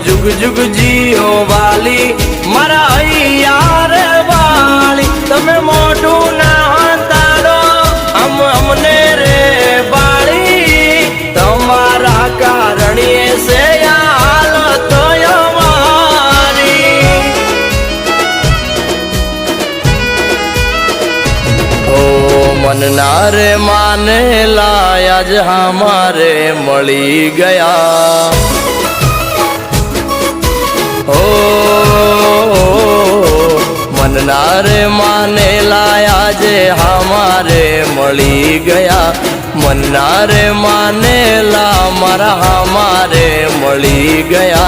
जुग जुग जियो वाली मारा यार वाली तमे मोटू ना तारो हमने रे बाली तमारा कारण से हालत हमारी ओ मन ना रे माने लाया ज हमारे मળી गया ओ मन ना रे माने लाया जे हमारे मળી गया मन ना रे माने ला मारा हमारे मળી गया।